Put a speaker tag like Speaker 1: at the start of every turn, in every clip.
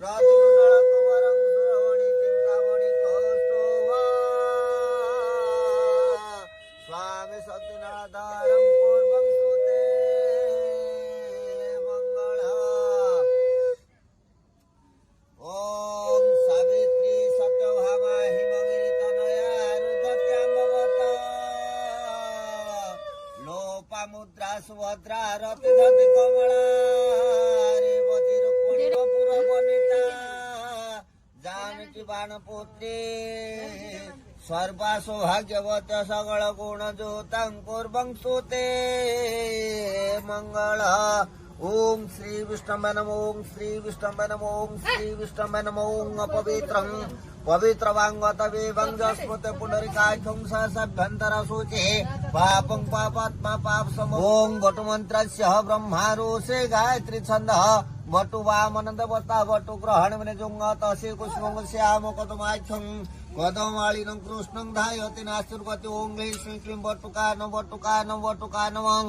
Speaker 1: प्रातुर्नळकुवरं सुरवणि चिन्तामणि कौस्तुभा स्वामी सत्यनाधारं पूर्वं सुते मंगल। ओम सावित्री सत्यभामा हिमगिरितनया रुदत्याम्बवता लोपामुद्रा सुभद्रा रतिधति कमला रेवती रुक्मिणी कपूरवनिता जानकी बाणपुत्री सर्वा सौभाग्यवत सगळ गुणज्योतं पूर्वं सुते मंगल। ओम श्री विष्णवे नमो ओम श्री विष्णवे नमो ओम श्री विष्णवे नमो ओम अपवित्रं पवित्रवांगत विभंगस्मृत पुंडरीकाख्यं सभ्यंतर सूचे पापं पापात्मा पाप सम। ओम वटुमन्त्रस्य ब्रह्मारोसे गायत्री छन्दः वटु वामनन्दवता वटु ग्रहण विनजुंग तस्य कुसुमं श्याम कदमाख्यं कदमालिनं कृष्णं धायति नास्तिर्गति ओम ह्रीं श्रीं क्लीं वटुकानं वटुकानं वटुकानं।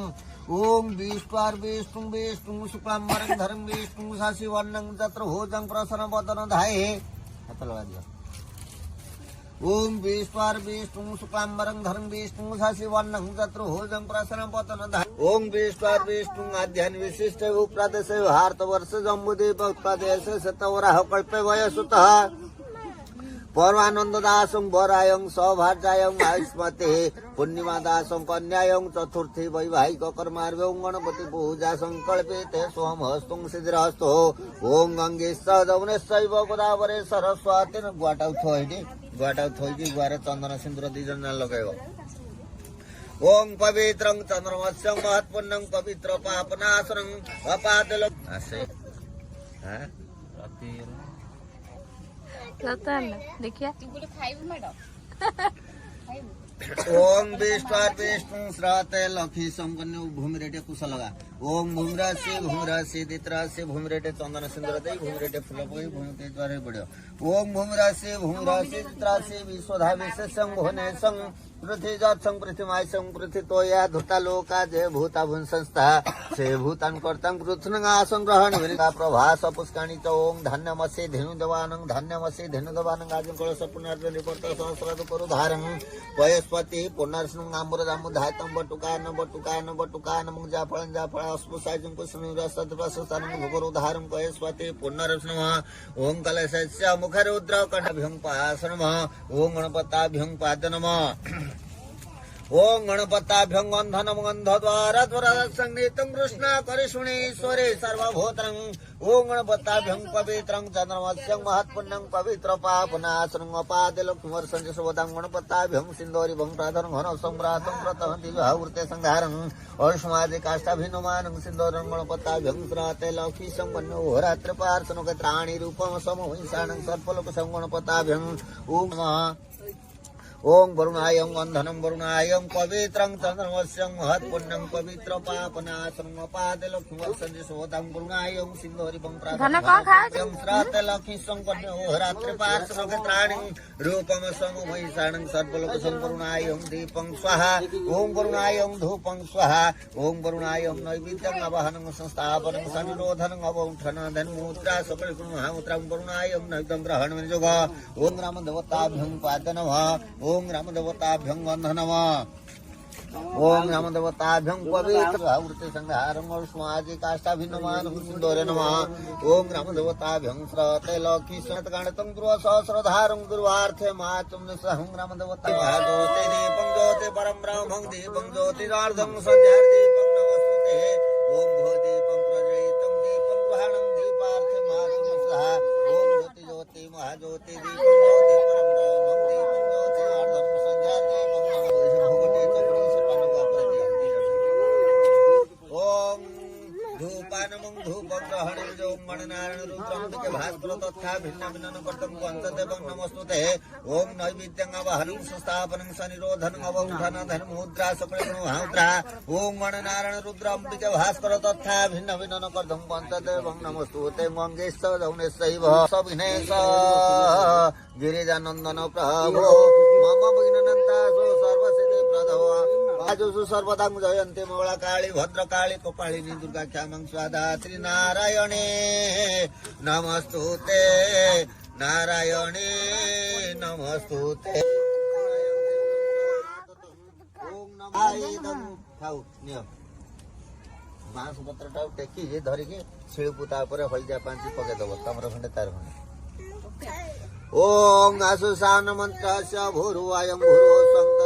Speaker 1: ओम विष्णुर् विष्णु विष्णु शुक्लांबरं धरं विष्णु शशिवर्णं चतुर्भुजं प्रसन्नवदनं ध्याये। हाथ लगा दिया। ओम विष्णुर् विष्णु शुक्लांबरं धरं विष्णु शशिवर्णं चतुर्भुजं प्रसन्नवदनं ध्याये। ओम विष्णुर् विष्णु अध्ययन विशिष्ट उपप्रदेश भारतवर्ष जम्बूद्वीप प्रदेश शतवराह कल्पे वयसुतः परमानंद दासं वरायं सौभार्यायं आयुष्मते पूर्णिमा दासं कन्यायं चतुर्थी वैवाहिक कर्मार्भ्यं गणपति पूजा संकल्पिते सोम हस्तुं सिद्धिरस्तो। ओम गंगे सदवनेशैव गोदावरे सरस्वती गुआटाउ थोइदि गुआरे चंदन सिंदूर दिजन लगाइबो। ओम पवित्रं चंद्रमस्यं महत्पुण्यं पवित्र पापनाशनं अपादल आसे हां
Speaker 2: देखिए
Speaker 1: ओम विष्णुर् विष्णु श्राते लखी संपन्न भूमिरेटे कुश लगा। ओम भूमिराशि दित्राशि भूमिरेटे चंदन सिंदूर दे भूमिरेटे फूल पकई भूमि के द्वारे बढ़ियो। ओम भूमिराशि दित्राशि विश्वधा विशेषं भुवनेशं पृथ्वी जत्सं पृथ्वीमायसं पृथ्वी तोया धुता लोका जय भूता भुन संस्था से भूतान कर्तं पृथ्वीनासं ग्रहण विनिता प्रभास पुष्काणि च। ओम धन्यमसि धेनुदेवानं आजं कलश पुनर्जनि पर्त सहस्रद परुधारं वयस्पति पुनर्स्नुं आम्रदामुधायतं बटुकान मुंजा फलं जा फल अस्पुसायजं कुसुमिरसद प्रससानं भुगरुधारं वयस्पति पुनर्स्नुः। ओम कलशस्य मुखरुद्र कंठभ्यं पासनमः। ओम गणपताभ्यं पाद नमः। ओम गणपताभ्यं गंधनं गंधद्वारा संगीतं कृष्ण करिष्णेश्वरे सर्वभूतं। ओम गणपताभ्यं पवित्रं चंद्रमस्यं महत्पुण्यं पवित्र पापनाशनं अपादिलक्ष्मर्षं सुवदं गणपताभ्यं सिंदूरिभं प्राधनं घन सम्रातं प्रतः दिव्यावृते संहारं अर्षमादि काष्ठाभिनमानं सिंदूरं गणपताभ्यं श्राते लौकी संपन्नो रात्रि पार्श्वनगत्राणि रूपं समोहिंसानं सर्पलोकसं गणपताभ्यं। ओम ओम वरुणायं गंधनं वरुणायं पवित्रं चंद्रमस्यं महत्पुण्यं पवित्र पापनाशनं अपादिलक्ष्मर्षं सुवदं वरुणायं सिंदूरिभं प्राधनं श्राते लौकी संपन्नो रात्रि पार्श्वनगत्राणि रूपं समोहिंसानं सर्पलोकसं वरुणायं दीपं स्वाहा। ओम वरुणायं धूपं स्वाहा। ओम वरुणायं नैवेद्यं आवाहनं संस्थापनं सनिरोधनं अवौठनं धन्मुद्रा सकलगुणमहामुद्रां वरुणायं नैवेद्यं ग्रहणं विनियोग। ओम रामदेवताभ्यं पाद नमः। ओम रामदेवताभ्यं गंधनं नमः। ओम रामदेवताभ्यं पवित्र आवृते संहारं अर्षमादि काष्ठाभिनमानं सिंदूरे नमः। ओम रामदेवताभ्यं श्राते लौकी संतगणतं गृह सहस्रधारं गुरुवार्थे मातुं सहं रामदेवता ज्योति दीपं ज्योति परं ब्रह्मं दीपं ज्योतिरार्धं संध्यादीपं नमस्ते। ओम भूदीपं प्रज्वलितं दीपं ग्रहणं दीपार्थे मातुं सह। ओम ज्योति ज्योति महाज्योति दीपं ज्योति परं ब्रह्मं दीपं ज्योतिरार्धं संध्यादीपं धूपानमं धूपं ग्रहणं जों गणनारायण रुद्रं दिके भास्कर तथा भिन्न भिन्न कर्तुं पंचदेवं नमस्तुते। ओम नैवेद्यं आवाहनं संस्थापनं सनिरोधनं अवौठनं धनमुद्रा सकलगुणमहामुद्रा। ओम गणनारायण रुद्रं दिके भास्कर तथा भिन्न भिन्न कर्तुं पंचदेवं नमस्तुते। गंगेश दौनेशैव सविनेश गिरिजानंदन प्रभो मम विघ्नहन्ता सर्वसिद्धि प्रदो आजुषु सर्वदा जयन्ते मंगला काली भद्रकाली कपालिनी दुर्गा क्षमा स्वाधा श्री नारायणे नमस्तुते नारायणे नमस्तुते ओम नमः खाऊ नियो बाँस पत्र टाउ टेकी धरिकी शिळपु तापरे हलदिया पांची पके दबो तमर खंडे तार खंडे ओम आसु सान मंत्रस्य भूर्वायं भूरो संत